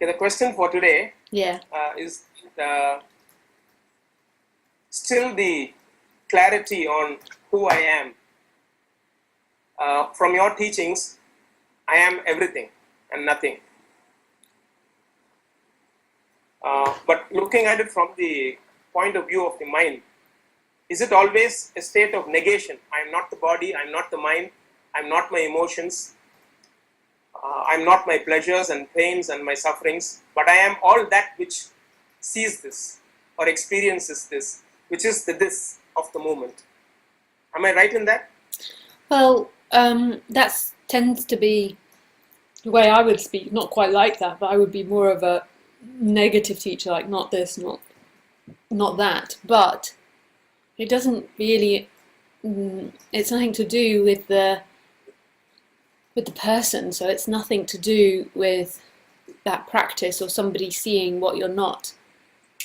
Okay, the question for today Yeah. is still the clarity on who I am. From your teachings, I am everything and nothing. But looking at it from the point of view of the mind, is it always a state of negation? I am not the body, I am not the mind, I am not my emotions, I am not my pleasures and pains and my sufferings, but I am all that which sees this or experiences this, which is the this of the moment. Am I right in that? Well, that tends to be the way I would speak. Not quite like that, but I would be more of a negative teacher, like not this, not that. But it doesn't really. It's nothing to do with the person. So it's nothing to do with that practice or somebody seeing what you're not.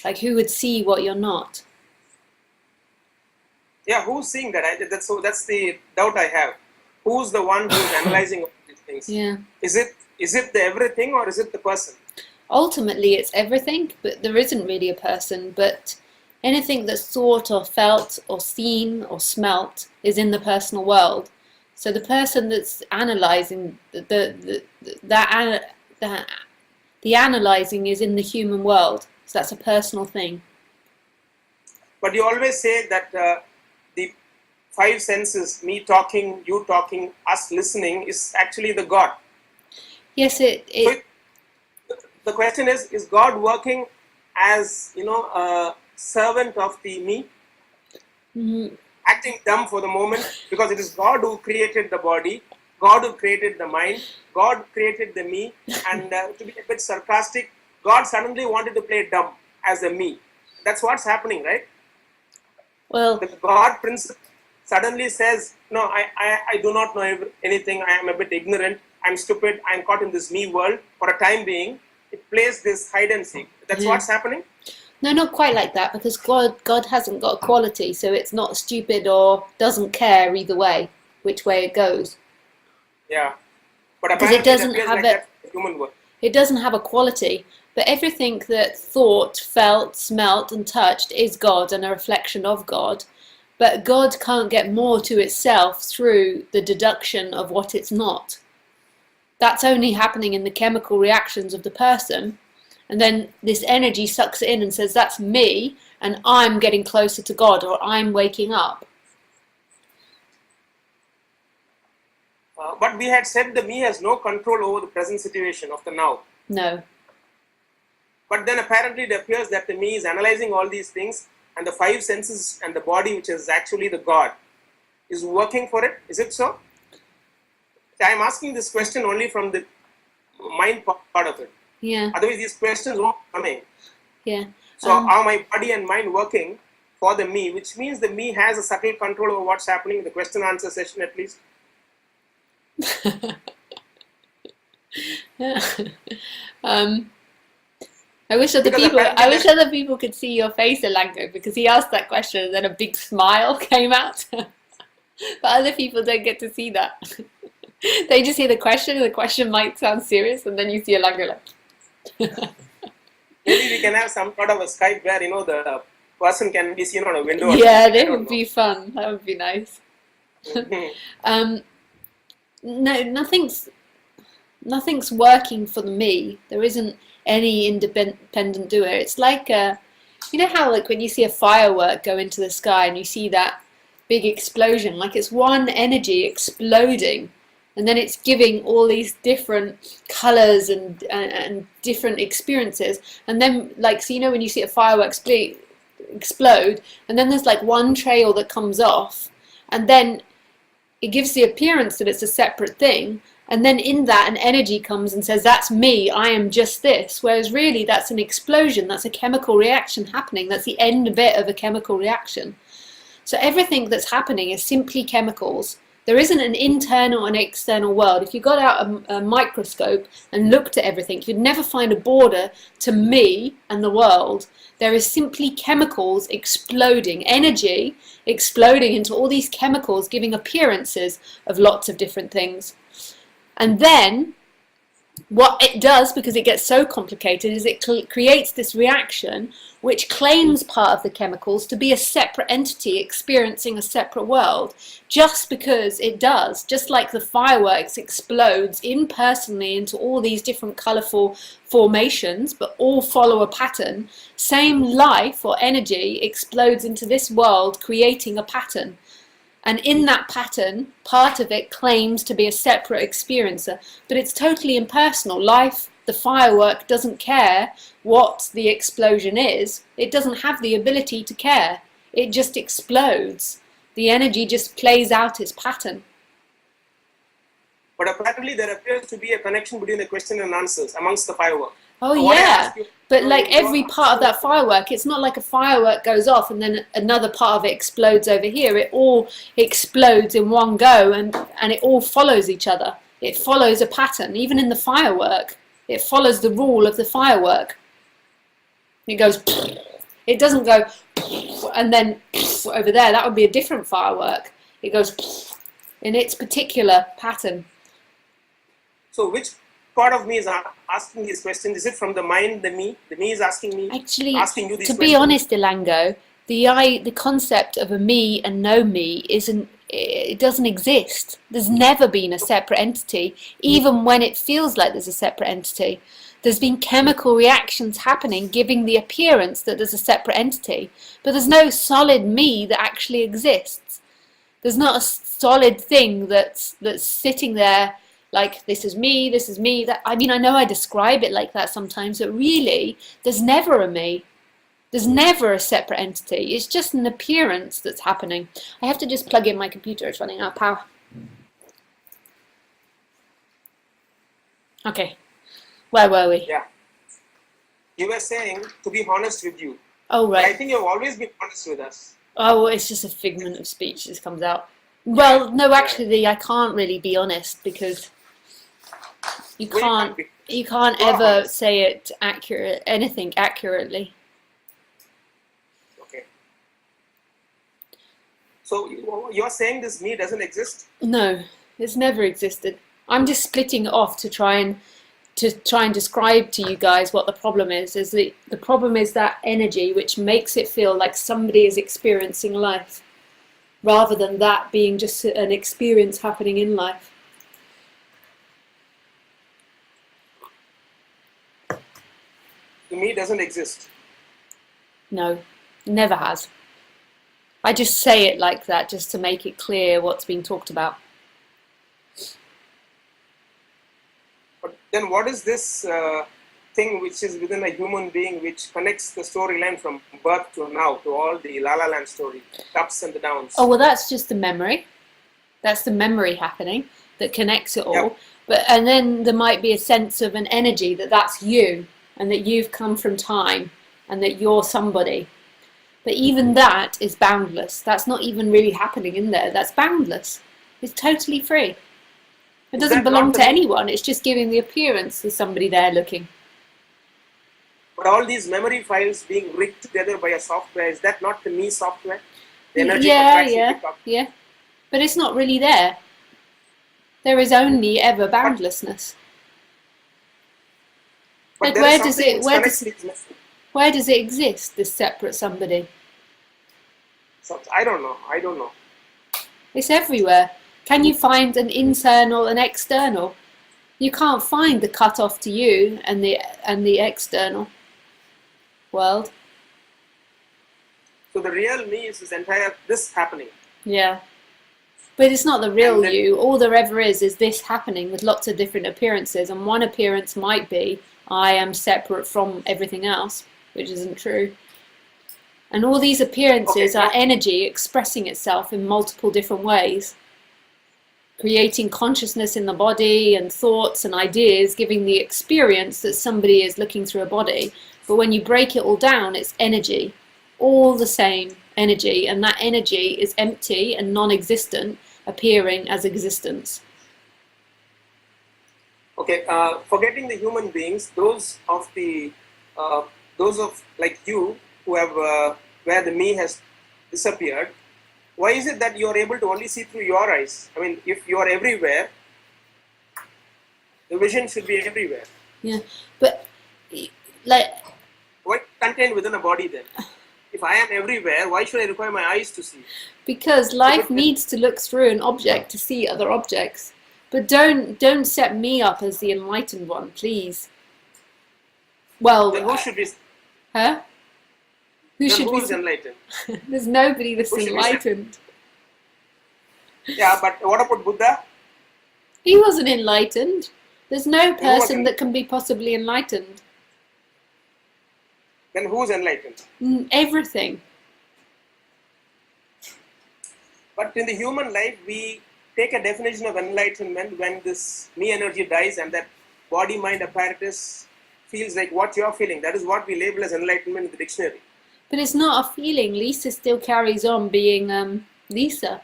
Like, who would see what you're not? Yeah, who's seeing that? That's the doubt I have. Who's the one who's analyzing all these things? Yeah. Is it the everything or is it the person? Ultimately, it's everything, but there isn't really a person. But anything that's thought or felt or seen or smelt is in the personal world. So the person that's analyzing the analyzing is in the human world. So that's a personal thing. But you always say that the five senses, me talking, you talking, us listening, is actually the God. Yes, So the question is God working as, a servant of the me? Acting dumb for the moment, because it is God who created the body, God who created the mind, God created the me, and to be a bit sarcastic, God suddenly wanted to play dumb as a me. That's what's happening, right? Well, The God principle suddenly says, no, I do not know anything, I am a bit ignorant, I'm stupid, I'm caught in this me world. For a time being, it plays this hide and seek. That's what's happening? No, not quite like that, because God hasn't got a quality, so it's not stupid or doesn't care either way, which way it goes. Yeah. But Because apparently it doesn't appears have like that human world. It doesn't have a quality, but everything that thought, felt, smelt and touched is God and a reflection of God. But God can't get more to itself through the deduction of what it's not. That's only happening in the chemical reactions of the person. And then this energy sucks it in and says, that's me, and I'm getting closer to God, or I'm waking up. But we had said the me has no control over the present situation of the now. No. But then apparently it appears that the me is analyzing all these things, and the five senses and the body, which is actually the God, is working for it. Is it so? I am asking this question only from the mind part of it. Yeah. Otherwise, these questions won't come in. Yeah. So are my body and mind working for the me, which means the me has a subtle control over what's happening in the question answer session at least? I wish other people could see your face, Ilangho, because he asked that question and then a big smile came out. But other people don't get to see that. They just hear the question, and the question might sound serious, and then you see Ilangho like. Maybe we can have some sort of a Skype where the person can be seen on a window. Yeah, that would be fun. That would be nice. No, nothing's working for the me. There isn't any independent doer. It's like you know how like when you see a firework go into the sky and you see that big explosion, like it's one energy exploding, and then it's giving all these different colors and different experiences, and then like, so when you see a firework explode, and then there's like one trail that comes off, and then it gives the appearance that it's a separate thing, and then in that an energy comes and says, that's me, I am just this, whereas really that's an explosion, that's a chemical reaction happening, that's the end bit of a chemical reaction. So everything that's happening is simply chemicals. There isn't an internal and external world. If you got out a microscope and looked at everything, you'd never find a border to me and the world. There is simply chemicals exploding, energy exploding into all these chemicals, giving appearances of lots of different things. And then what it does, because it gets so complicated, is it creates this reaction which claims part of the chemicals to be a separate entity experiencing a separate world, just because it does. Just like the fireworks explodes impersonally into all these different colourful formations, but all follow a pattern, same life or energy explodes into this world, creating a pattern. And in that pattern, part of it claims to be a separate experiencer, but it's totally impersonal. Life, the firework, doesn't care what the explosion is. It doesn't have the ability to care. It just explodes. The energy just plays out its pattern. But apparently there appears to be a connection between the question and answers amongst the firework. Oh So what I yeah, ask you, but so like you every are part of that firework, it's not like a firework goes off and then another part of it explodes over here. It all explodes in one go, and it all follows each other. It follows a pattern. Even in the firework, it follows the rule of the firework. It goes, it doesn't go and then over there. That would be a different firework. It goes in its particular pattern. So which part of me is asking these questions? Is it from the mind, the me? The me is asking me, Actually, asking you these to questions. be honest, Ilangho, the concept of a me and no me it doesn't exist. There's never been a separate entity, even when it feels like there's a separate entity. There's been chemical reactions happening, giving the appearance that there's a separate entity, but there's no solid me that actually exists. There's not a solid thing that's sitting there like, this is me, that. I mean, I know I describe it like that sometimes, but really, there's never a me. There's never a separate entity. It's just an appearance that's happening. I have to just plug in my computer. It's running out of power. Okay. Where were we? Yeah. You were saying to be honest with you. Oh, right. I think you've always been honest with us. Oh, it's just a figment of speech that comes out. Well, no, actually, I can't really be honest, because you can't ever say it anything accurately. Okay. So you're saying this me doesn't exist? No, it's never existed. I'm just splitting it off to try and describe to you guys what the problem is. The problem is that energy which makes it feel like somebody is experiencing life, rather than that being just an experience happening in life. The me doesn't exist. No, never has. I just say it like that just to make it clear what's being talked about. But then what is this thing which is within a human being which connects the storyline from birth to now, to all the La La Land story, the ups and the downs? Oh, well, that's just the memory. That's the memory happening that connects it all. Yep. And then there might be a sense of an energy that's you, and that you've come from time, and that you're somebody. But even that is boundless. That's not even really happening in there. That's boundless. It's totally free. It doesn't belong to anyone. It's just giving the appearance of somebody there looking. But all these memory files being rigged together by a software, is that not the me software? The energy Yeah. But it's not really there. There is only ever boundlessness. But Like, where does it exist, this separate somebody? I don't know. It's everywhere. Can you find an internal and external? You can't find the cut-off to you and the external world. So the real me is this happening. Yeah. But it's not the real you. All there ever is this happening with lots of different appearances. And one appearance might be, I am separate from everything else, which isn't true. And all these appearances are energy expressing itself in multiple different ways, creating consciousness in the body and thoughts and ideas, giving the experience that somebody is looking through a body. But when you break it all down, it's energy, all the same energy, and that energy is empty and non-existent, appearing as existence. Okay, forgetting the human beings, those of like you who have where the me has disappeared, why is it that you are able to only see through your eyes? I mean, if you are everywhere, The vision should be everywhere. Yeah, but like, Why contained within a body then? If I am everywhere, why should I require my eyes to see? because life needs to look through an object to see other objects. But don't set me up as the enlightened one, please. Well, Then who should be? huh? Who Then should who be? is enlightened? There's nobody that's Who should be enlightened. Yeah, but what about Buddha? He wasn't enlightened. There's no Who was person that can be possibly enlightened. Then who is enlightened? Everything. But in the human life, we take a definition of enlightenment when this me energy dies and that body-mind apparatus feels like what you're feeling. That is what we label as enlightenment in the dictionary. But it's not a feeling. Lisa still carries on being Lisa.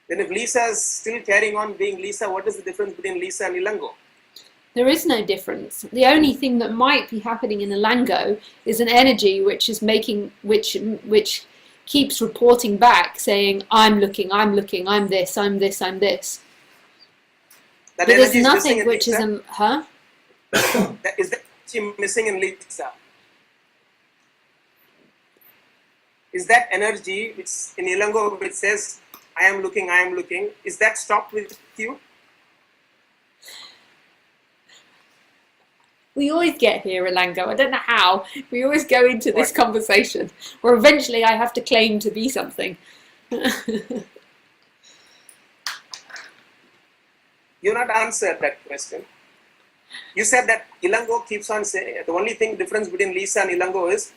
Then if Lisa is still carrying on being Lisa, what is the difference between Lisa and Ilangho? There is no difference. The only thing that might be happening in Ilangho is an energy which is making, which keeps reporting back, saying, I'm looking, I'm this, I'm this, I'm this. That But there's energy is missing nothing in which is, Lisa? huh? Is that energy missing in Lisa? Is that energy which in Ilangho which says, I am looking, is that stopped with you? We always get here, Ilangho. I don't know how. We always go into this conversation where eventually I have to claim to be something. You not answered that question. You said that Ilangho keeps on saying, the only thing difference between Lisa and Ilangho is,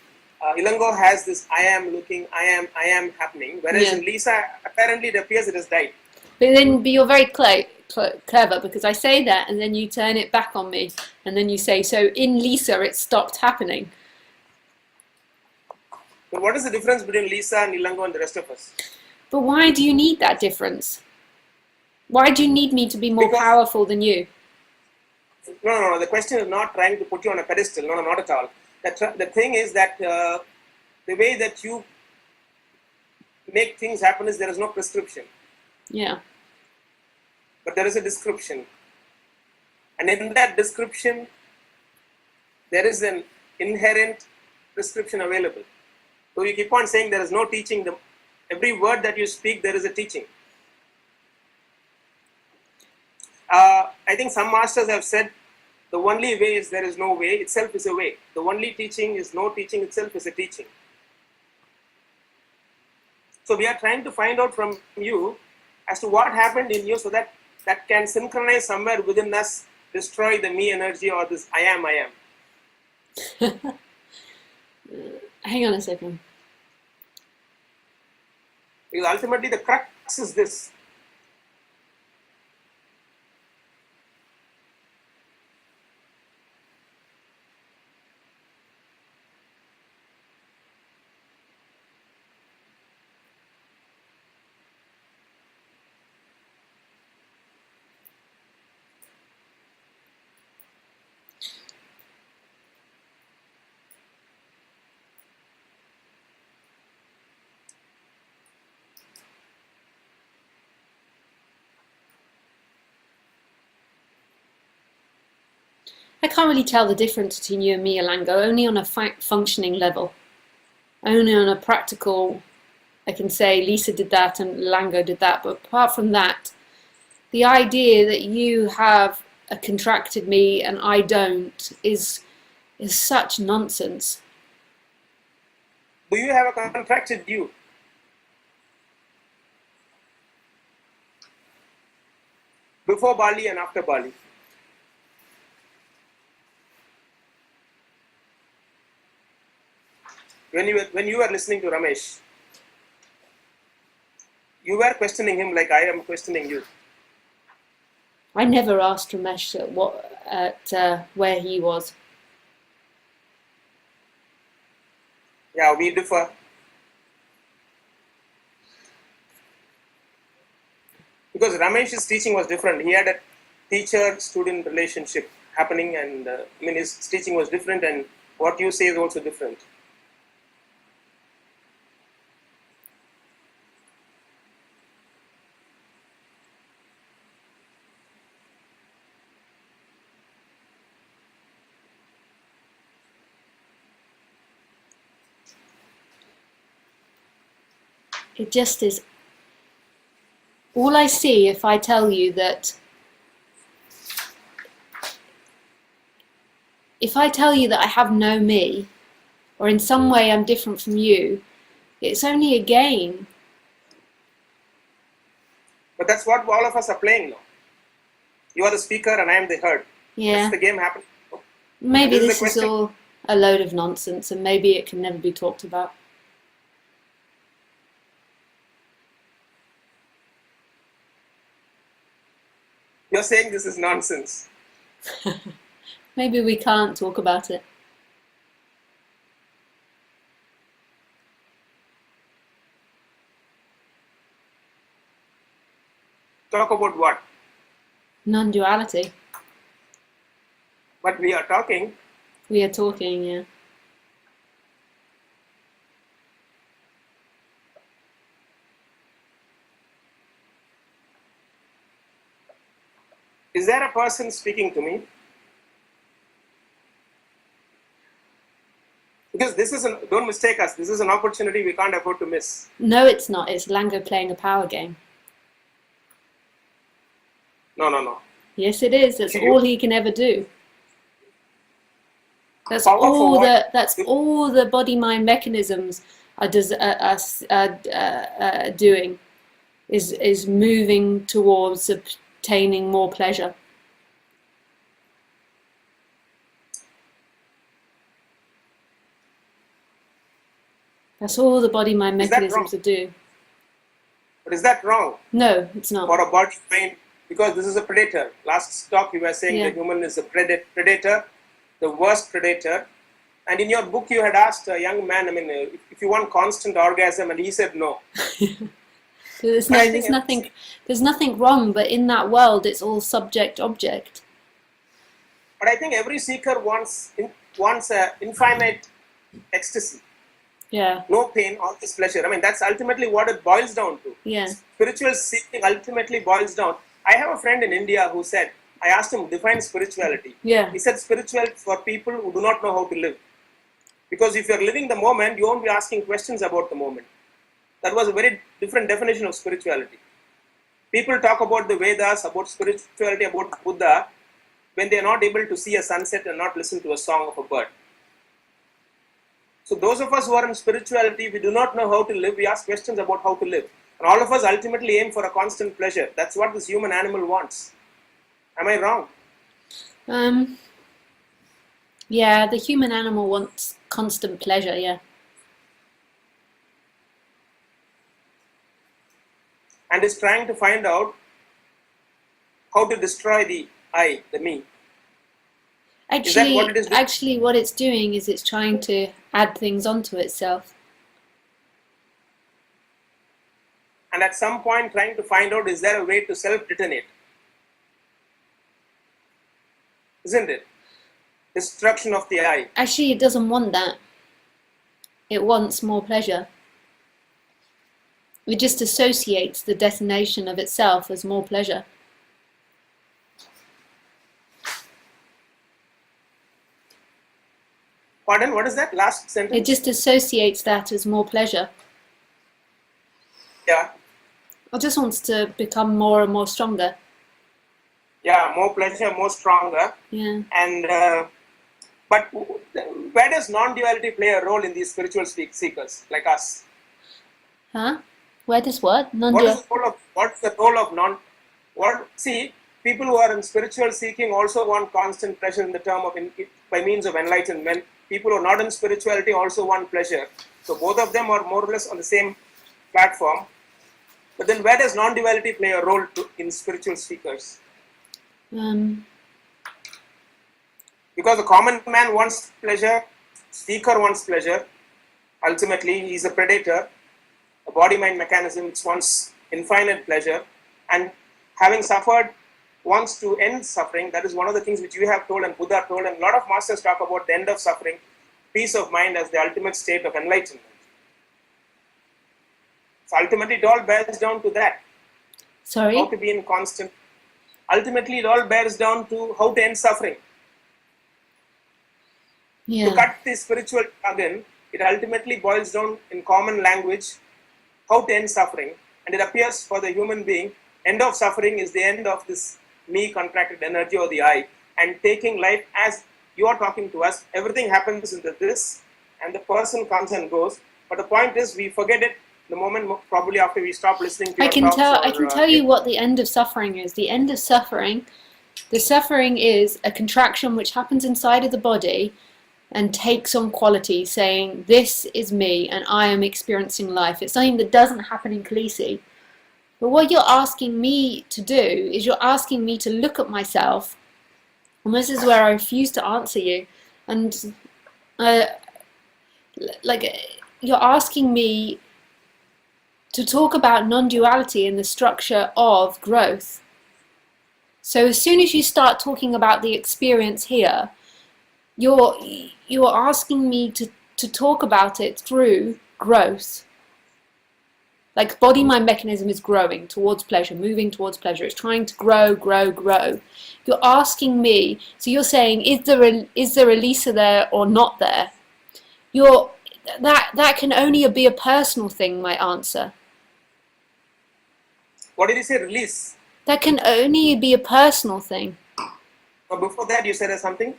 Ilangho has this I am looking, I am happening, whereas in Lisa, apparently it appears it has died. But you're very clever, because I say that and then you turn it back on me and then you say, so in Lisa it stopped happening. But what is the difference between Lisa and Ilangho and the rest of us? But why do you need that difference? Why do you need me to be more powerful than you? No. The question is not trying to put you on a pedestal. No, not at all. The thing is that the way that you make things happen is there is no prescription. Yeah. But there is a description. And in that description, there is an inherent prescription available. So you keep on saying there is no teaching. Every word that you speak, there is a teaching. I think some masters have said the only way is there is no way itself is a way. The only teaching is no teaching itself is a teaching. So we are trying to find out from you as to what happened in you so that can synchronize somewhere within us, destroy the me energy or this I am. Hang on a second. Because ultimately the crux is this. I can't really tell the difference between you and me, Ilangho, only on a functioning level. Only on a practical, I can say Lisa did that and Ilangho did that, but apart from that, the idea that you have a contracted me and I don't is such nonsense. Do you have a contracted you? Before Bali and after Bali? When you were listening to Ramesh, you were questioning him like I am questioning you. I never asked Ramesh where he was. Yeah, we differ. Because Ramesh's teaching was different. He had a teacher-student relationship happening, and his teaching was different, and what you say is also different. it just is. All I see, if I tell you that, if I tell you that I have no me, or in some way I'm different from you, it's only a game. But that's what all of us are playing now. You are the speaker and I am the heard. Yeah. That's the game happening. Maybe This is this the is question. all a load of nonsense, and maybe it can never be talked about. You're saying this is nonsense. Maybe we can't talk about it. Talk about what? Non-duality. But we are talking. We are talking, yeah. Is there a person speaking to me? Because this is don't mistake us, this is an opportunity we can't afford to miss. No, it's not. It's Ilangho playing a power game. No. Yes, it is. That's all he can ever do. That's Power for all what? That's all the body-mind mechanisms are doing. Is moving towards obtaining more pleasure. That's all the body-mind mechanisms are doing. But is that wrong? No, it's not. For a body mind, because this is a predator. Last talk you were saying the human is a predator, the worst predator. And in your book you had asked a young man, if you want constant orgasm, and he said no. There's nothing wrong, but in that world it's all subject-object. But I think every seeker wants a infinite ecstasy. Yeah. No pain, always pleasure. That's ultimately what it boils down to. Yeah. Spiritual seeking ultimately boils down. I have a friend in India who said, I asked him, define spirituality. Yeah. He said, spirituality for people who do not know how to live. Because if you're living the moment, you won't be asking questions about the moment. That was a very different definition of spirituality. People talk about the Vedas, about spirituality, about Buddha, when they are not able to see a sunset and not listen to a song of a bird. So those of us who are in spirituality, we do not know how to live, we ask questions about how to live. And all of us ultimately aim for a constant pleasure. That's what this human animal wants. Am I wrong? Yeah, the human animal wants constant pleasure, yeah. And is trying to find out how to destroy the I, the me. Actually, is that what it is doing? Actually, what it's doing is it's trying to add things onto itself. And at some point trying to find out, is there a way to self-detonate? Isn't it? Destruction of the I. Actually, it doesn't want that. It wants more pleasure. It just associates the detonation of itself as more pleasure. Pardon, what is that last sentence? It just associates that as more pleasure. Yeah. It just wants to become more and more stronger. Yeah, more pleasure, more stronger. Yeah. And but where does non-duality play a role in these spiritual seekers like us? Huh? Where does what? What's the role of see, people who are in spiritual seeking also want constant pleasure in the term of by means of enlightenment. People who are not in spirituality also want pleasure. So both of them are more or less on the same platform. But then where does non-duality play a role in spiritual seekers? Because the common man wants pleasure, seeker wants pleasure. Ultimately, he is a predator. A body-mind mechanism which wants infinite pleasure, and having suffered wants to end suffering. That is one of the things which you have told and Buddha told, and a lot of masters talk about the end of suffering, peace of mind as the ultimate state of enlightenment. So ultimately it all bears down to that. Sorry? How to be in constant. Ultimately it all bears down to how to end suffering. Yeah. To cut the spiritual jargon, it ultimately boils down in common language how to end suffering, and it appears for the human being, end of suffering is the end of this me contracted energy or the I, and taking life as you are talking to us. Everything happens in the this, and the person comes and goes. But the point is, we forget it the moment, probably after we stop listening to your talks. I can tell you what the end of suffering is. The end of suffering, the suffering is a contraction which happens inside of the body and takes on quality, saying, this is me and I am experiencing life. It's something that doesn't happen in Khaleesi. But what you're asking me to do is you're asking me to look at myself, and this is where I refuse to answer you. And you're asking me to talk about non-duality in the structure of growth. So as soon as you start talking about the experience here, you're asking me to talk about it through growth. Like body-mind mechanism is growing towards pleasure, moving towards pleasure. It's trying to grow, grow, grow. You're asking me, so you're saying, is there a Lisa there or not there? That can only be a personal thing, my answer. What did you say, release? That can only be a personal thing. Before that you said something,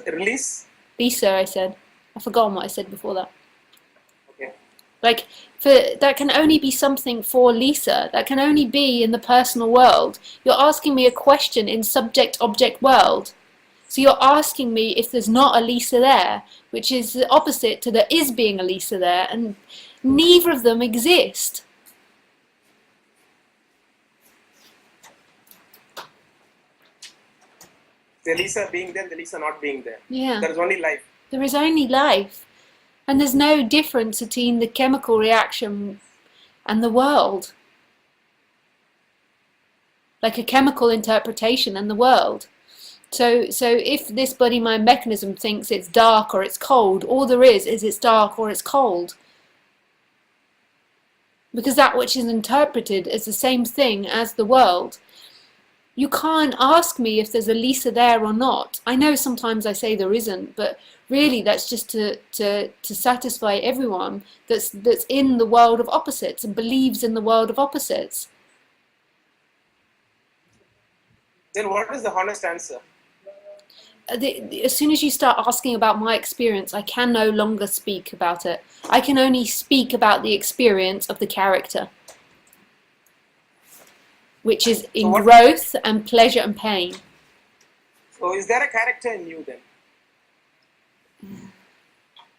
release? Lisa, I said. I've forgotten what I said before that. Okay. Like, that can only be something for Lisa. That can only be in the personal world. You're asking me a question in subject-object world. So you're asking me if there's not a Lisa there, which is the opposite to there is being a Lisa there, and neither of them exist. The Lisa being there, the Lisa not being there. Yeah. There is only life. There is only life. And there's no difference between the chemical reaction and the world. Like a chemical interpretation and the world. So if this body-mind mechanism thinks it's dark or it's cold, all there is it's dark or it's cold. Because that which is interpreted is the same thing as the world. You can't ask me if there's a Lisa there or not. I know sometimes I say there isn't, but really that's just to satisfy everyone that's in the world of opposites and believes in the world of opposites. Then what is the honest answer? As soon as you start asking about my experience, I can no longer speak about it. I can only speak about the experience of the character, which is in growth and pleasure and pain. So is there a character in you then?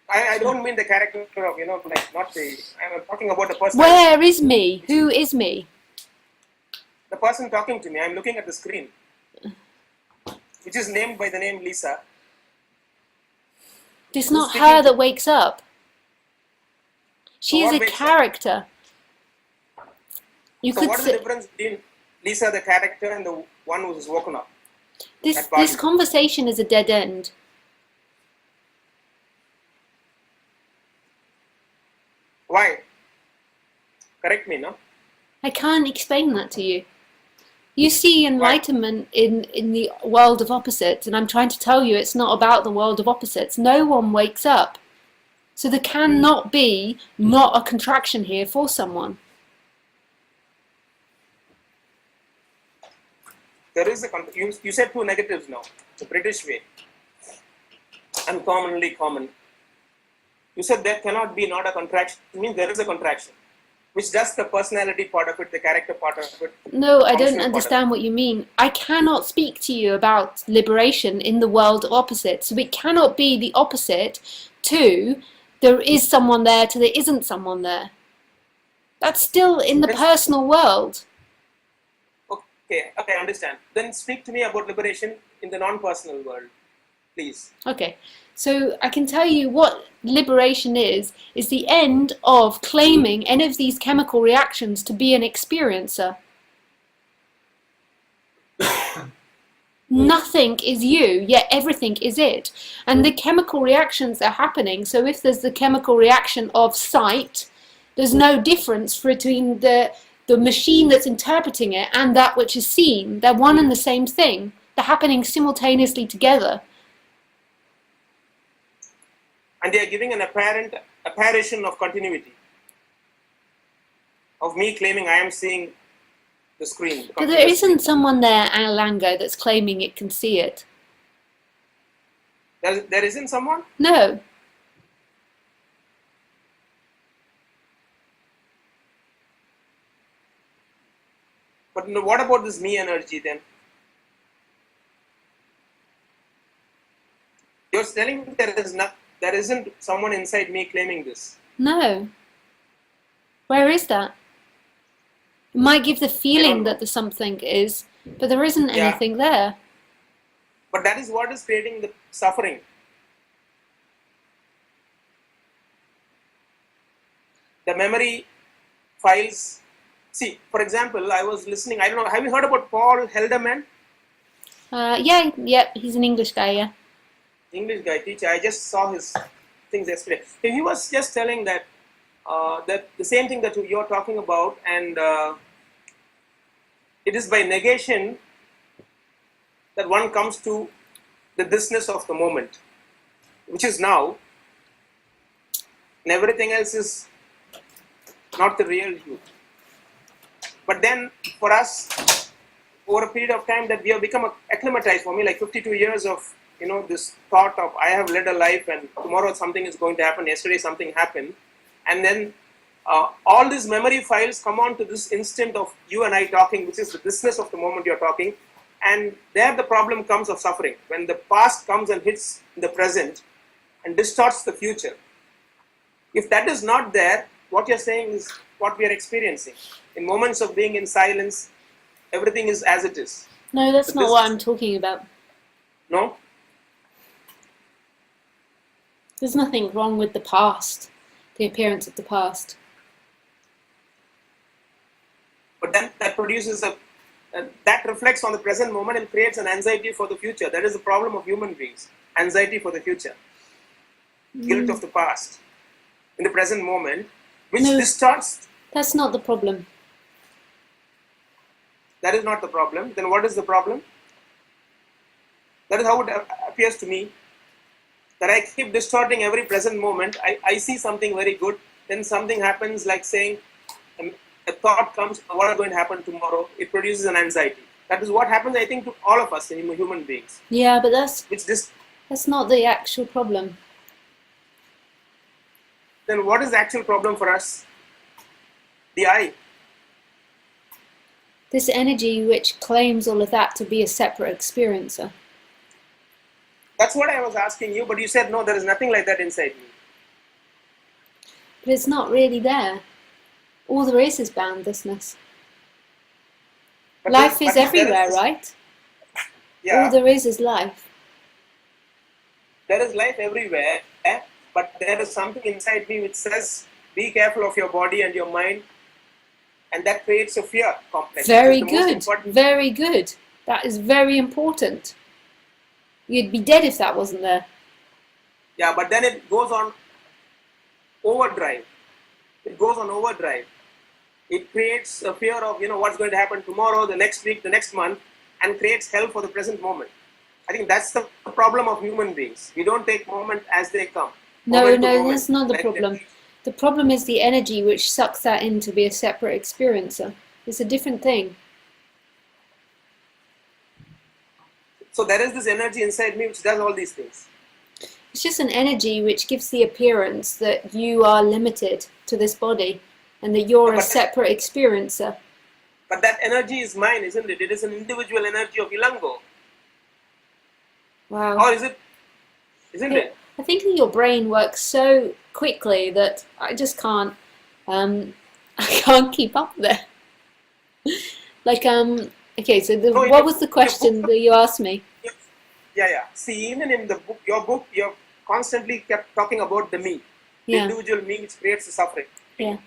I don't mean the character of, like not the, I'm talking about the person. Where is me? Who is me? The person talking to me, I'm looking at the screen, which is named by the name Lisa. It's not her that wakes up. She is a character. So what is the difference between Lisa the character and the one who is woken up? This conversation is a dead end. Why? Correct me, no? I can't explain that to you. You see enlightenment in the world of opposites, and I'm trying to tell you it's not about the world of opposites. No one wakes up. So there cannot be not a contraction here for someone. There is you said two negatives now, the British way, uncommonly common. You said there cannot be not a contraction. It means there is a contraction, which does the personality part of it, the character part of it. No, I don't understand what you mean. I cannot speak to you about liberation in the world of opposites. So it cannot be the opposite to there is someone there to there isn't someone there. That's still in the personal world. Okay, I understand. Then speak to me about liberation in the non-personal world, please. Okay, so I can tell you what liberation is the end of claiming any of these chemical reactions to be an experiencer. Nothing is you, yet everything is it. And the chemical reactions are happening. So if there's the chemical reaction of sight, there's no difference between the machine that's interpreting it and that which is seen. They're one and the same thing. They're happening simultaneously together. And they are giving an apparent apparition of continuity. of me claiming I am seeing the screen. The But there computer isn't screen. someone there, Ilangho, that's claiming it can see it. There isn't someone? No. But what about this me energy then? You're telling me there isn't someone inside me claiming this. No. Where is that? It might give the feeling know. that there's something is, but there isn't Yeah. anything there. But that is what is creating the suffering. The memory files. See, for example, I was listening. I don't know. Have you heard about Paul Helderman? Yeah, he's an English guy, yeah. English guy, teacher. I just saw his things yesterday. He was just telling that that the same thing that you're talking about, and it is by negation that one comes to the thisness of the moment, which is now, and everything else is not the real you. But then for us, over a period of time that we have become acclimatized, for me like 52 years of this thought of I have led a life and tomorrow something is going to happen, yesterday something happened, and then all these memory files come on to this instant of you and I talking, which is the thisness of the moment you're talking, and there the problem comes of suffering, when the past comes and hits the present and distorts the future. If that is not there, what you're saying is what we are experiencing. In moments of being in silence, everything is as it is. No, that's But not this what is- I'm talking about. No? There's nothing wrong with the past, the appearance of the past. But then that produces that reflects on the present moment and creates an anxiety for the future. That is the problem of human beings. Anxiety for the future. Guilt of the past. In the present moment, which No. distorts. That's not the problem. That is not the problem. Then what is the problem? That is how it appears to me. That I keep distorting every present moment. I see something very good. Then something happens, like saying, a thought comes, what is going to happen tomorrow? It produces an anxiety. That is what happens, I think, to all of us, human beings. Yeah, but that's Which this. not the actual problem. Then what is the actual problem for us? The I. This energy which claims all of that to be a separate experiencer. That's what I was asking you, but you said no, there is nothing like that inside me. But it's not really there. All there is boundlessness. But Life is there everywhere, this, right? Yeah. All there is life. There is life everywhere, but there is something inside me which says, be careful of your body and your mind, and that creates a fear complex. Very which is the most good. important. Very good. That is very important. You'd be dead if that wasn't there. Yeah, but then it goes on overdrive. It goes on overdrive. It creates a fear of what's going to happen tomorrow, the next week, the next month, and creates hell for the present moment. I think that's the problem of human beings. We don't take moment as they come. No, Moment to moment. that's not the Like problem. The problem is the energy which sucks that in to be a separate experiencer. It's a different thing. So there is this energy inside me which does all these things. It's just an energy which gives the appearance that you are limited to this body and that you're a separate experiencer. But that energy is mine, isn't it? It is an individual energy of Ilangho. Wow. Or is it? Isn't it? I think that your brain works so quickly that I just can't. I can't keep up with it. Okay. So what was the question that you asked me? Yeah. See, even in your book, you're constantly kept talking about the me, the individual me, which creates the suffering. Yeah.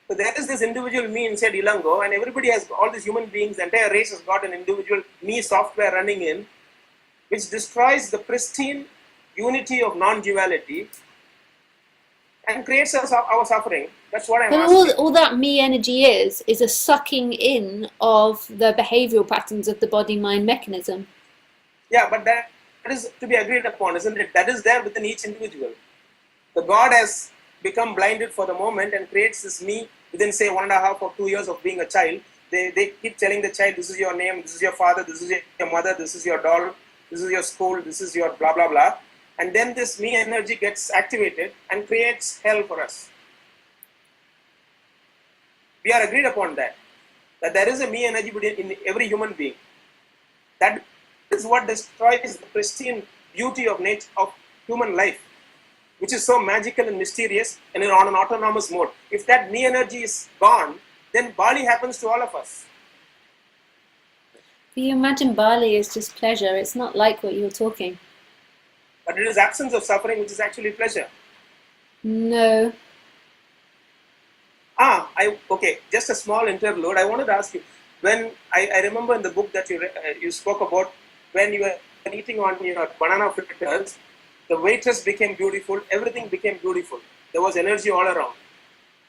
So there is this individual me inside Ilangho, and everybody has, all these human beings, the entire race has got an individual me software running in, which destroys the pristine unity of non-duality and creates our suffering. That's what I'm asking. All that me energy is a sucking in of the behavioral patterns of the body-mind mechanism. Yeah, but that is to be agreed upon, isn't it? That is there within each individual. The God has become blinded for the moment and creates this me within say 1.5 or 2 years of being a child, they keep telling the child, this is your name, this is your father, this is your mother, this is your doll, this is your school, this is your blah blah blah. And then this me energy gets activated and creates hell for us. We are agreed upon that there is a me energy in every human being. That is what destroys the pristine beauty of nature, of human life, which is so magical and mysterious and on an autonomous mode. If that me energy is gone, then Bali happens to all of us. But you imagine Bali is just pleasure. It's not like what you're talking. But it is absence of suffering, which is actually pleasure. No. Okay, just a small interlude. I wanted to ask you, when I remember in the book that you spoke about, when you were eating on your banana fritters, the waitress became beautiful, everything became beautiful. There was energy all around.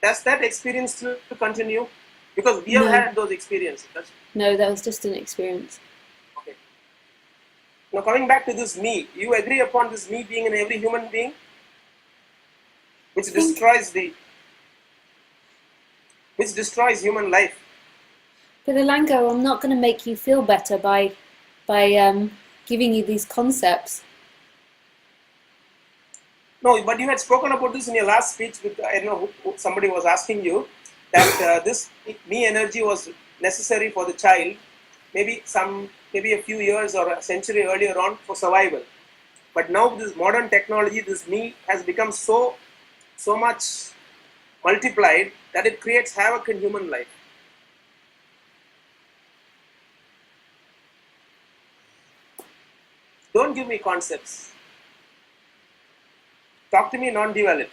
Does that experience still continue? Because we have had those experiences. No, that was just an experience. Okay. Now coming back to this me, you agree upon this me being in every human being, which destroys human life. But Ilangho, I'm not going to make you feel better by giving you these concepts. No, but you had spoken about this in your last speech. With I know somebody was asking you that this me energy was necessary for the child, maybe a few years or a century earlier on for survival. But now with this modern technology, this me has become so much multiplied that it creates havoc in human life. Don't give me concepts. Talk to me non-duality.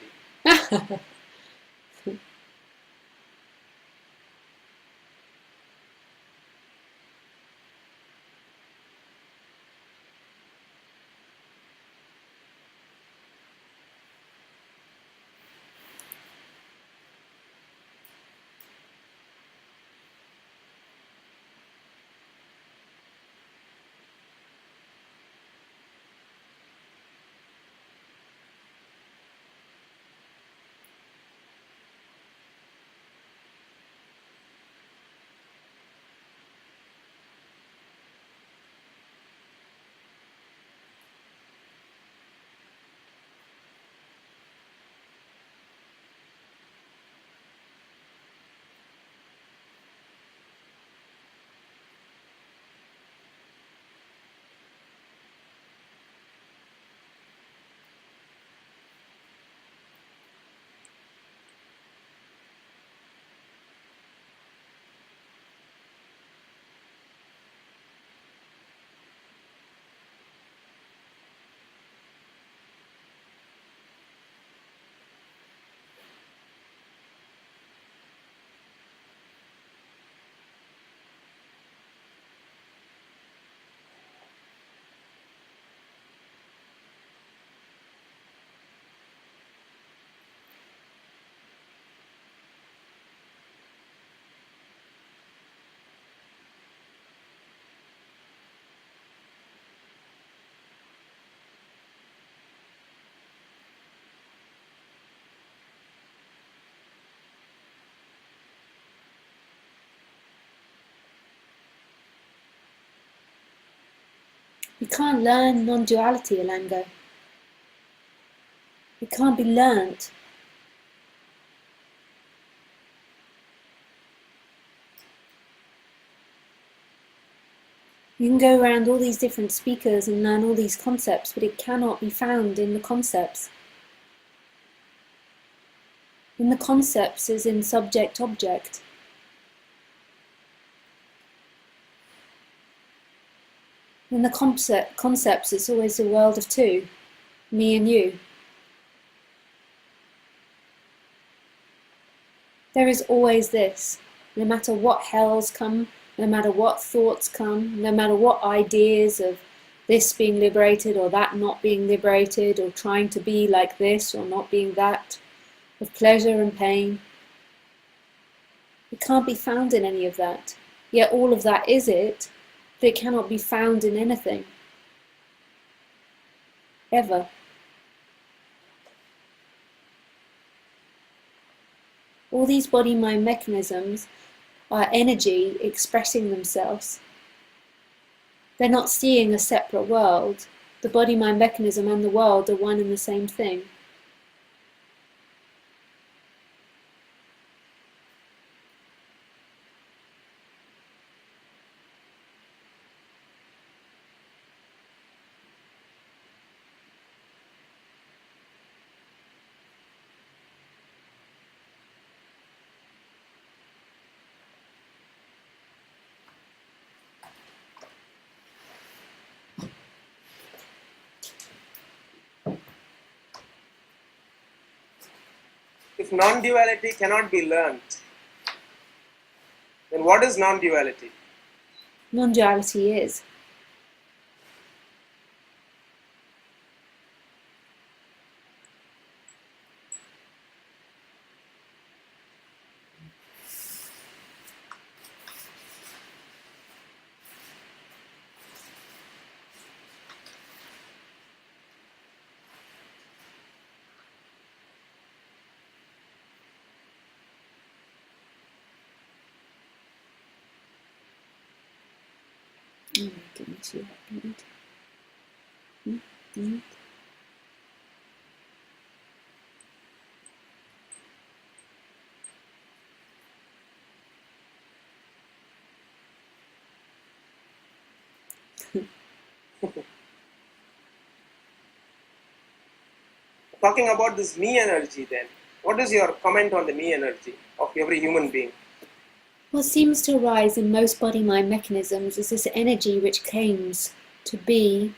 You can't learn non-duality, Ilangho. It can't be learnt. You can go around all these different speakers and learn all these concepts, but it cannot be found in the concepts. In the concepts is in subject-object. In the concepts, it's always a world of two, me and you. There is always this, no matter what hells come, no matter what thoughts come, no matter what ideas of this being liberated or that not being liberated, or trying to be like this or not being that, of pleasure and pain. It can't be found in any of that. Yet all of that is it, but it cannot be found in anything. Ever. All these body-mind mechanisms are energy expressing themselves. They're not seeing a separate world. The body-mind mechanism and the world are one and the same thing. If non-duality cannot be learned, then what is non-duality? Non-duality is. Oh my goodness, you happened. Talking about this me energy then, what is your comment on the me energy of every human being? What seems to arise in most body-mind mechanisms is this energy which claims to be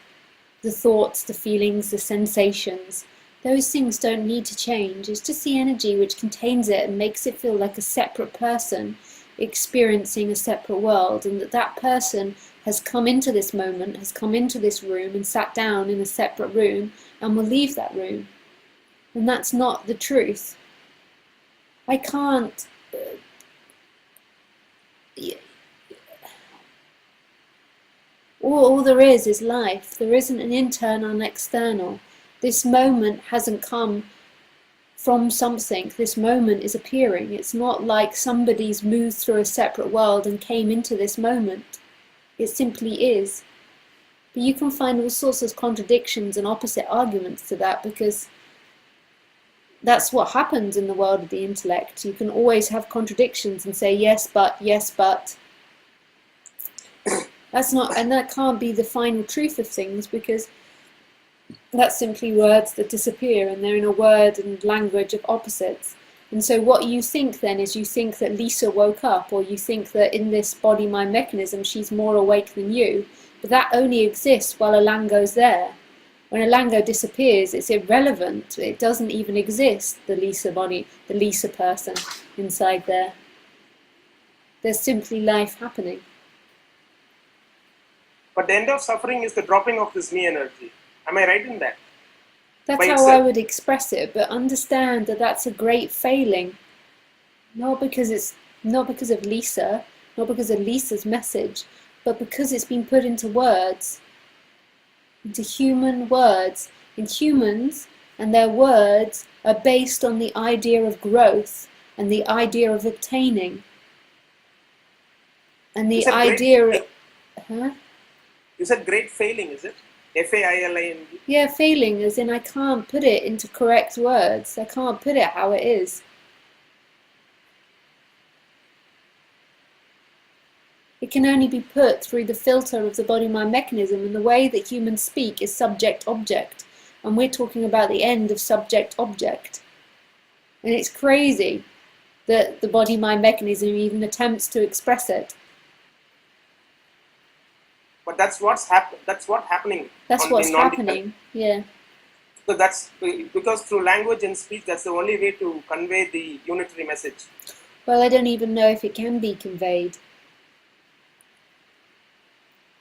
the thoughts, the feelings, the sensations. Those things don't need to change. It's just the energy which contains it and makes it feel like a separate person experiencing a separate world, and that person has come into this moment, has come into this room and sat down in a separate room and will leave that room. And that's not the truth. I can't... All there is life. There isn't an internal and external. This moment hasn't come from something. This moment is appearing. It's not like somebody's moved through a separate world and came into this moment. It simply is. But you can find all sorts of contradictions and opposite arguments to that, because that's what happens in the world of the intellect. You can always have contradictions and say yes but, yes but. That's not, and that can't be the final truth of things, because that's simply words that disappear, and they're in a word and language of opposites. And so what you think then is, you think that Lisa woke up, or you think that in this body-mind mechanism she's more awake than you, but that only exists while Ilangho's there. When Ilangho disappears, it's irrelevant. It doesn't even exist, the Lisa body, the Lisa person inside there. There's simply life happening. But the end of suffering is the dropping of this me energy. Am I right in that? That's how I would express it, but understand that that's a great failing. Not because of Lisa, not because of Lisa's message, but because it's been put into words, into human words. And humans and their words are based on the idea of growth and the idea of obtaining. And the idea of... Huh? You said great failing, is it? F-A-I-L-I-N-G? Yeah, failing as in I can't put it into correct words. I can't put it how it is. It can only be put through the filter of the body-mind mechanism, and the way that humans speak is subject-object. And we're talking about the end of subject-object. And it's crazy that the body-mind mechanism even attempts to express it. But that's what's happening. That's what's happening. That's what's happening. Yeah. So that's because through language and speech, that's the only way to convey the unitary message. Well, I don't even know if it can be conveyed.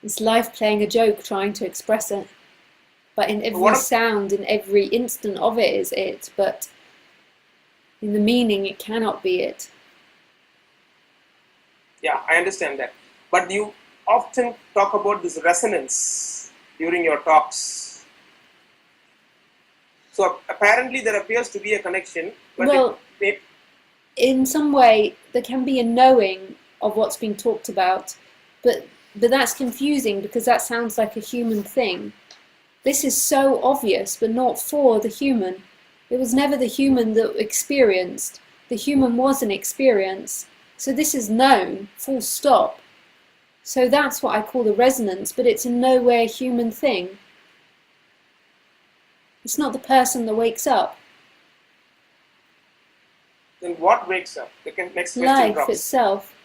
It's life playing a joke, trying to express it. But in every sound, in every instant of it is it. But in the meaning, it cannot be it. Yeah, I understand that. But you often talk about this resonance during your talks. So apparently there appears to be a connection. But well, in some way there can be a knowing of what's being talked about, but that's confusing because that sounds like a human thing. This is so obvious, but not for the human. It was never the human that experienced. The human was an experience. So this is known, full stop. So that's what I call the resonance, but it's in no way a human thing. It's not the person that wakes up. Then what wakes up? The next question Life drops. itself.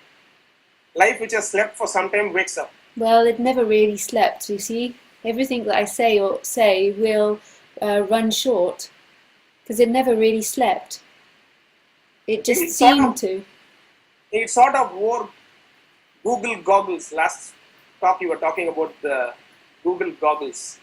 Life which has slept for some time wakes up. Well, it never really slept, you see. Everything that I say will run short, because it never really slept. It just seemed to. It sort of wore Google goggles. Last talk you were talking about the Google goggles.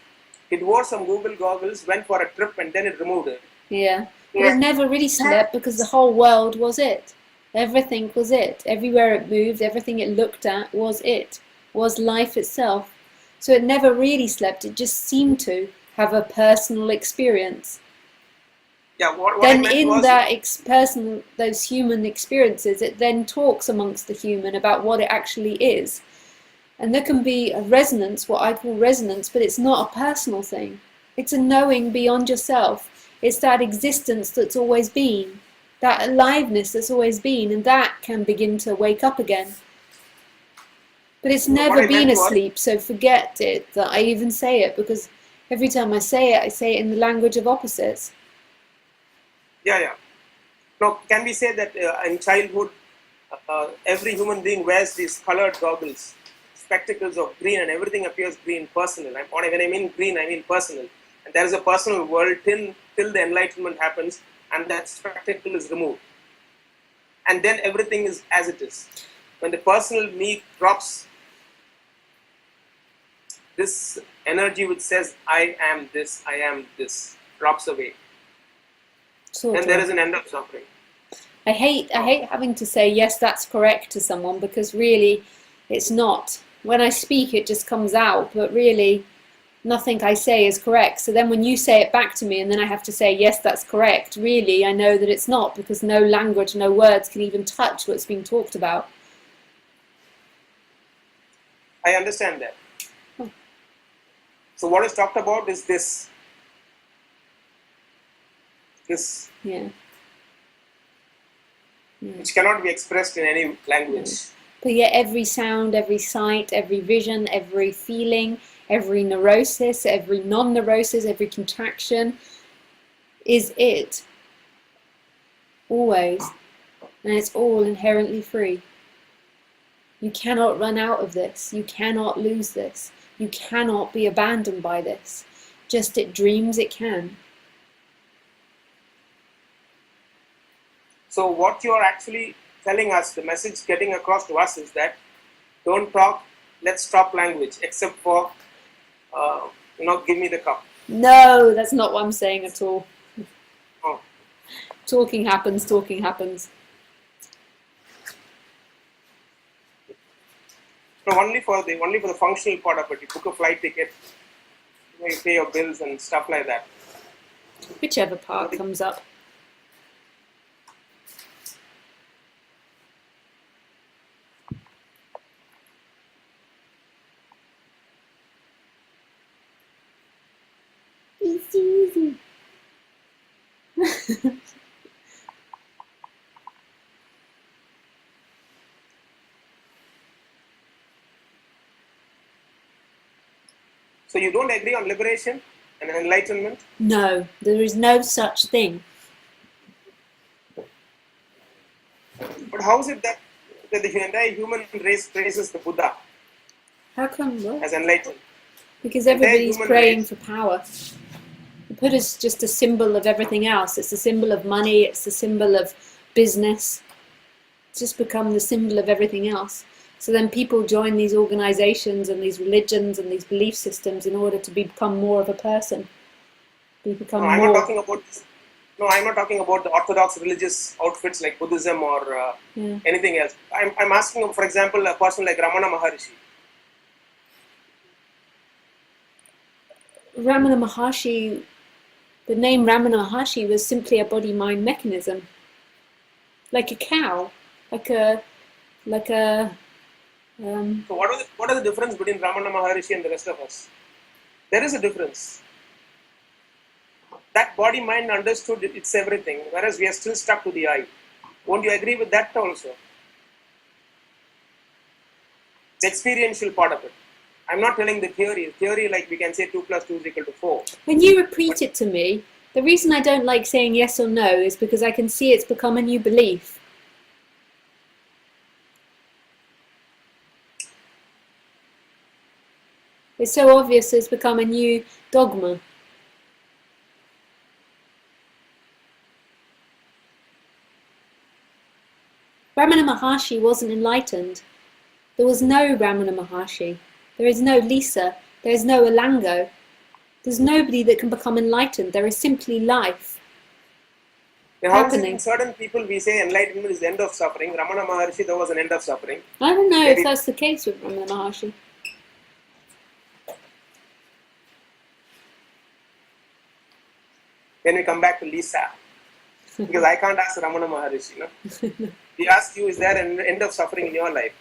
It wore some Google goggles, went for a trip, and then it removed it. Yeah. But it never really slept because the whole world was it. Everything was it. Everywhere it moved, everything it looked at was it. Was life itself. So it never really slept. It just seemed to have a personal experience. Yeah. What Then I meant in was, that those human experiences, it then talks amongst the human about what it actually is. And there can be a resonance, what I call resonance, but it's not a personal thing. It's a knowing beyond yourself. It's that existence that's always been, that aliveness that's always been, and that can begin to wake up again. But it's never been asleep, so forget it that I even say it, because every time I say it in the language of opposites. Yeah. Now, can we say that in childhood, every human being wears these colored goggles, spectacles of green, and everything appears green, personal. When I mean green, I mean personal. And there is a personal world till the enlightenment happens, and that spectacle is removed. And then everything is as it is. When the personal me drops, this energy which says, I am this, drops away. Then there is an end of suffering. I hate having to say, yes, that's correct to someone, because really it's not. When I speak, it just comes out, but really nothing I say is correct. So then when you say it back to me and then I have to say, yes, that's correct, really I know that it's not, because no language, no words can even touch what's being talked about. I understand that. So what is talked about is this. Yeah. Which cannot be expressed in any language. But yet every sound, every sight, every vision, every feeling, every neurosis, every non-neurosis, every contraction is it. Always. And it's all inherently free. You cannot run out of this. You cannot lose this. You cannot be abandoned by this. Just it dreams it can. So what you are actually telling us, the message getting across to us is that don't talk, let's stop language, except for, give me the cup. No, that's not what I'm saying at all. Oh. Talking happens. No, only for the functional part of it. You book a flight ticket, you pay your bills and stuff like that. Whichever part comes up. It's easy. So you don't agree on liberation and enlightenment? No, there is no such thing. But how is it that the entire human race praises the Buddha? How come? What? As enlightened? Because everybody's praying for power. The Buddha's just a symbol of everything else. It's a symbol of money. It's a symbol of business. It's just become the symbol of everything else. So then people join these organizations and these religions and these belief systems in order to become more of a person. I'm not talking about the orthodox religious outfits like Buddhism or anything else. I'm asking, for example, a person like Ramana Maharishi. Ramana Maharshi, the name Ramana Maharshi was simply a body-mind mechanism. like a cow, like a So what are the difference between Ramana Maharishi and the rest of us? There is a difference. That body mind understood it's everything, whereas we are still stuck to the eye. Won't you agree with that also? The experiential part of it. I'm not telling the theory. Theory, like we can say 2 plus 2 is equal to 4. When you repeat it to me, the reason I don't like saying yes or no is because I can see it's become a new belief. It's so obvious it's become a new dogma. Ramana Maharshi wasn't enlightened. There was no Ramana Maharshi. There is no Lisa. There is no Ilangho. There's nobody that can become enlightened. There is simply life. Now, how is it in certain people we say enlightenment is the end of suffering? Ramana Maharshi, there was an end of suffering. I don't know if that's the case with Ramana Maharshi. When we come back to Lisa, because I can't ask Ramana Maharishi, no? We ask you, is there an end of suffering in your life?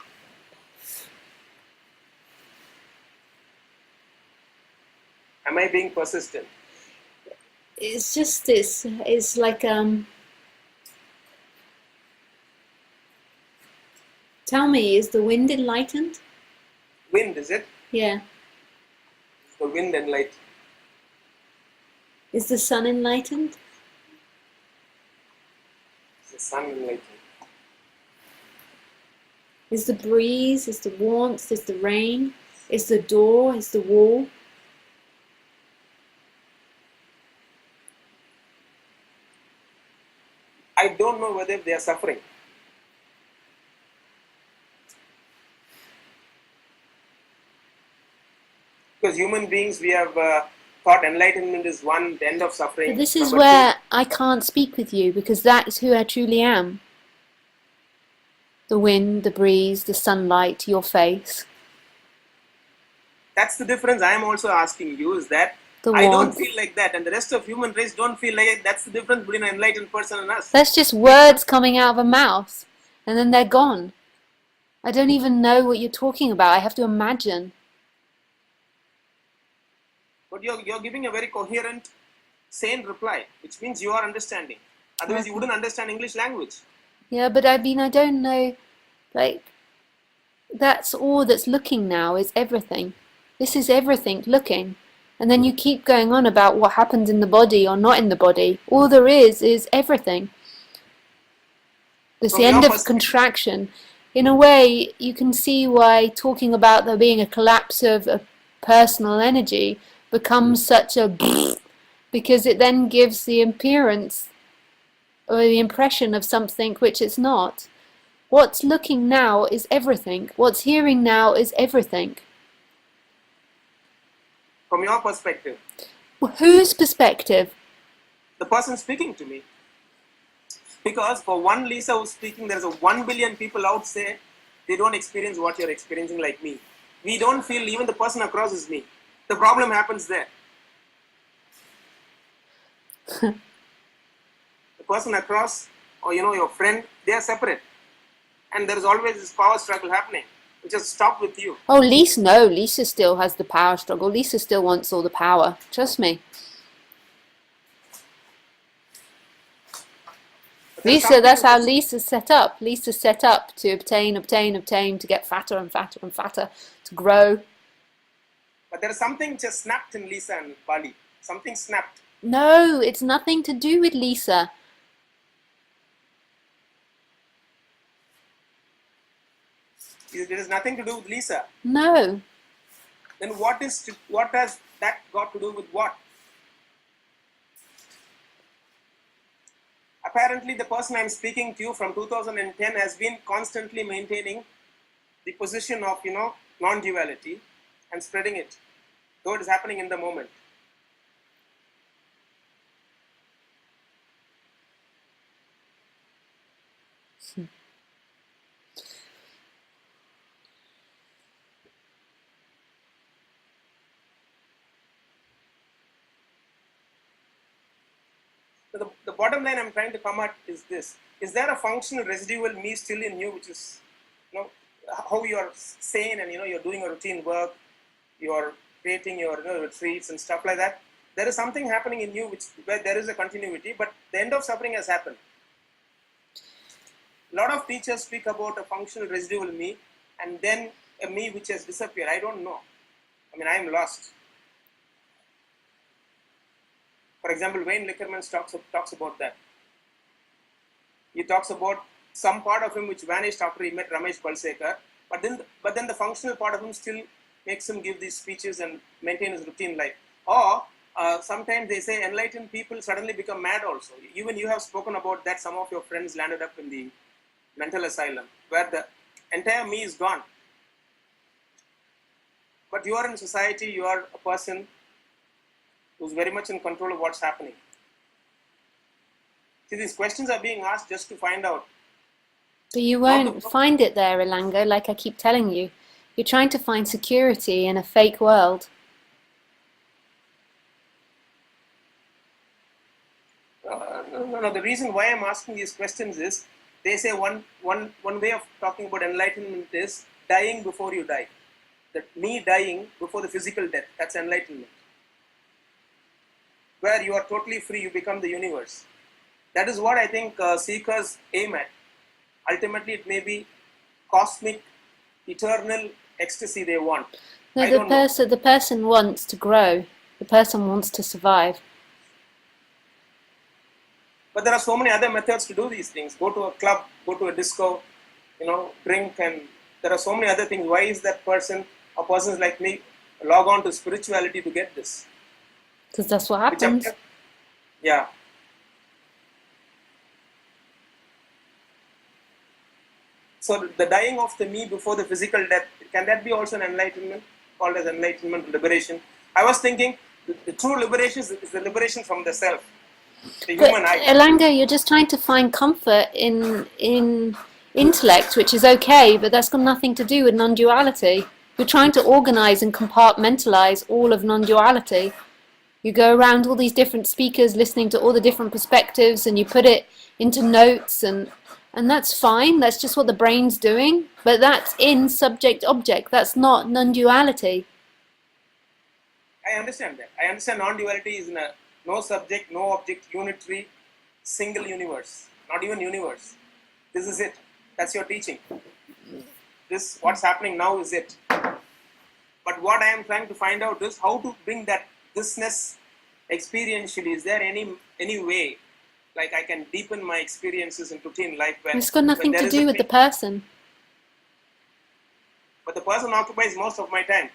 Am I being persistent? It's just this. It's like Tell me, is the wind enlightened? Wind, is it? Yeah. Is the wind enlightened? Is the sun enlightened? Is the sun enlightened? Is the breeze? Is the warmth? Is the rain? Is the door? Is the wall? I don't know whether they are suffering. Because human beings, we have thought enlightenment is one, the end of suffering. But this is where I can't speak with you, because that is who I truly am. The wind, the breeze, the sunlight, your face. That's the difference I am also asking you, is that The I don't warmth. feel like that, and the rest of human race don't feel like it. That's the difference between an enlightened person and us. That's just words coming out of a mouth, and then they're gone. I don't even know what you're talking about. I have to imagine. But you're giving a very coherent, sane reply, which means you are understanding. Otherwise, you wouldn't understand English language. Yeah, but I mean, I don't know, like, that's all that's looking now is everything. This is everything looking. And then you keep going on about what happens in the body or not in the body. All there is everything. There's the end of contraction. In a way, you can see why talking about there being a collapse of a personal energy becomes such a because it then gives the appearance or the impression of something which it's not. What's looking now is everything. What's hearing now is everything. From your perspective. Whose perspective? The person speaking to me. Because for one Lisa who's speaking, there's a 1 billion people out there, they don't experience what you're experiencing like me. We don't feel even the person across is me. The problem happens there. The person across, or your friend, they are separate. And there's always this power struggle happening, which has stopped with you. Oh, Lisa, no, Lisa still has the power struggle. Lisa still wants all the power. Trust me. Lisa, that's how Lisa's set up. Lisa's set up to obtain, to get fatter and fatter and fatter, to grow. But there's something just snapped in Lisa and Bali. Something snapped. No, it's nothing to do with Lisa. It has nothing to do with Lisa. No. Then what has that got to do with what? Apparently, the person I'm speaking to from 2010 has been constantly maintaining the position of, non-duality and spreading it, though it is happening in the moment. So the bottom line I'm trying to come at is this: is there a functional residual me still in you, which is, how you are sane and you're doing a routine work, you're creating your retreats and stuff like that. There is something happening in you where there is a continuity, but the end of suffering has happened. A lot of teachers speak about a functional residual me and then a me which has disappeared. I don't know. I mean, I am lost. For example, Wayne Lickerman talks about that. He talks about some part of him which vanished after he met Ramesh Balsekar, but then the functional part of him still makes him give these speeches and maintain his routine life. Or sometimes they say enlightened people suddenly become mad also. Even you have spoken about that. Some of your friends landed up in the mental asylum where the entire me is gone. But you are in society, you are a person who's very much in control of what's happening. See, these questions are being asked just to find out. But you won't find it there, Ilangho, like I keep telling you. You're trying to find security in a fake world. No. The reason why I'm asking these questions is, they say one way of talking about enlightenment is dying before you die. That me dying before the physical death, that's enlightenment. Where you are totally free, you become the universe. That is what I think seekers aim at. Ultimately, it may be cosmic, eternal ecstasy they want. No, the person wants to grow. The person wants to survive. But there are so many other methods to do these things. Go to a club, go to a disco, drink, and there are so many other things. Why is that person or persons like me log on to spirituality to get this? Because that's what happens. Yeah. So the dying of the me before the physical death, can that be also an enlightenment, called as enlightenment, liberation? I was thinking the true liberation is the liberation from the self, the human I. Ilangho, you're just trying to find comfort in intellect, which is okay, but that's got nothing to do with non-duality. You're trying to organize and compartmentalize all of non-duality. You go around all these different speakers, listening to all the different perspectives, and you put it into notes, and that's fine. That's just what the brain's doing. But that's in subject-object. That's not non-duality. I understand that. I understand non-duality is in a no subject, no object, unitary, single universe. Not even universe. This is it. That's your teaching. This, what's happening now, is it. But what I am trying to find out is how to bring that thisness experientially. Is there any way, like I can deepen my experiences in routine life? It's got nothing to do with the person. But the person occupies most of my time.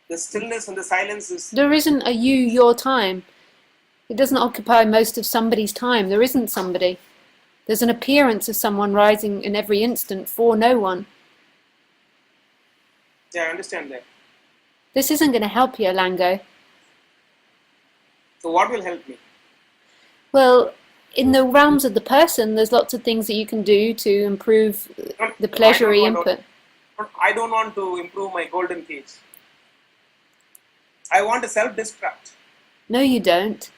The stillness and the silence is... There isn't a you, your time. It doesn't occupy most of somebody's time. There isn't somebody. There's an appearance of someone rising in every instant for no one. Yeah, I understand that. This isn't going to help you, Ilangho. So what will help me? Well, in the realms of the person, there's lots of things that you can do to improve the pleasury input. I don't want to improve my golden cage. I want to self-destruct. No, you don't.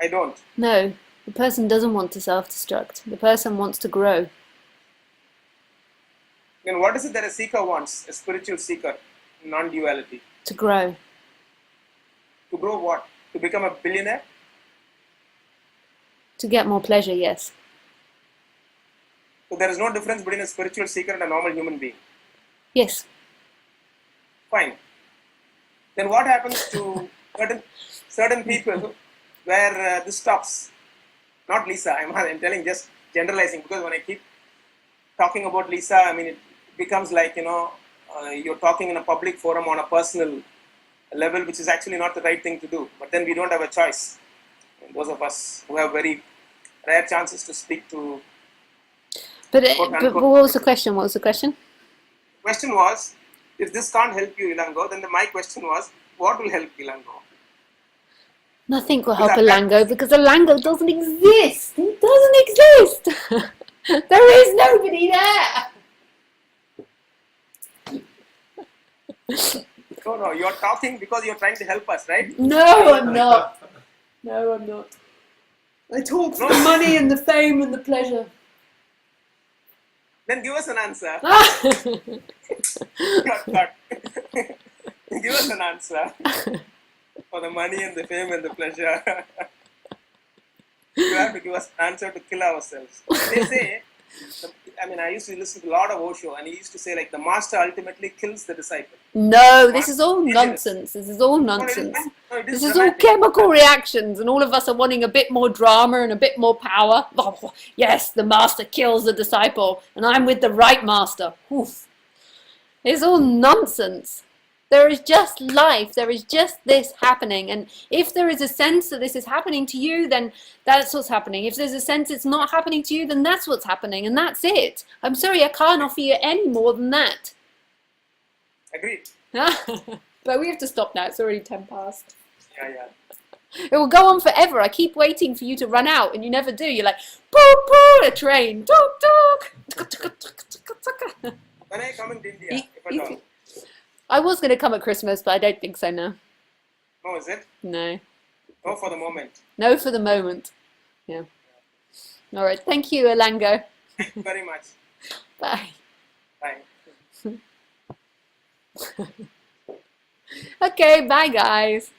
I don't. No, the person doesn't want to self-destruct. The person wants to grow. Then what is it that a seeker wants, a spiritual seeker, non-duality? To grow. To grow what? To become a billionaire? To get more pleasure, yes. So there is no difference between a spiritual seeker and a normal human being? Yes. Fine. Then what happens to certain people where this stops? Not Lisa, I'm telling, just generalizing, because when I keep talking about Lisa, I mean, it becomes like, you're talking in a public forum on a personal level, which is actually not the right thing to do. But then we don't have a choice. And those of us who have very rare chances to speak to... But what was the question? What was the question? The question was, if this can't help you, Ilangho, then my question was, what will help Ilangho? Nothing will help Ilangho, because Ilangho doesn't exist. It doesn't exist. There is nobody there. No, you're talking because you're trying to help us, right? No, I'm not. No, I'm not. I talk for No. the money and the fame and the pleasure. Then give us an answer. Ah! Cut. Give us an answer for the money and the fame and the pleasure. You have to give us an answer to kill ourselves. They say, I used to listen to a lot of Osho, and he used to say, like, the master ultimately kills the disciple. No, this is all nonsense. This is all nonsense. No, it is This is all dramatic. chemical reactions, and all of us are wanting a bit more drama and a bit more power. Oh, yes, the master kills the disciple, and I'm with the right master. Oof. It's all nonsense. There is just life. There is just this happening. And if there is a sense that this is happening to you, then that's what's happening. If there's a sense it's not happening to you, then that's what's happening. And that's it. I'm sorry, I can't offer you any more than that. Agreed. But we have to stop now. It's already 10 past. Yeah. It will go on forever. I keep waiting for you to run out, and you never do. You're like, poo poo, a train, tuk tuk. When are you coming to India, if at all? I was going to come at Christmas, but I don't think so now. No, is it? No. No, for the moment. No for the moment. Yeah. All right. Thank you, Ilangho. Very much. Bye. Bye. Okay, bye, guys.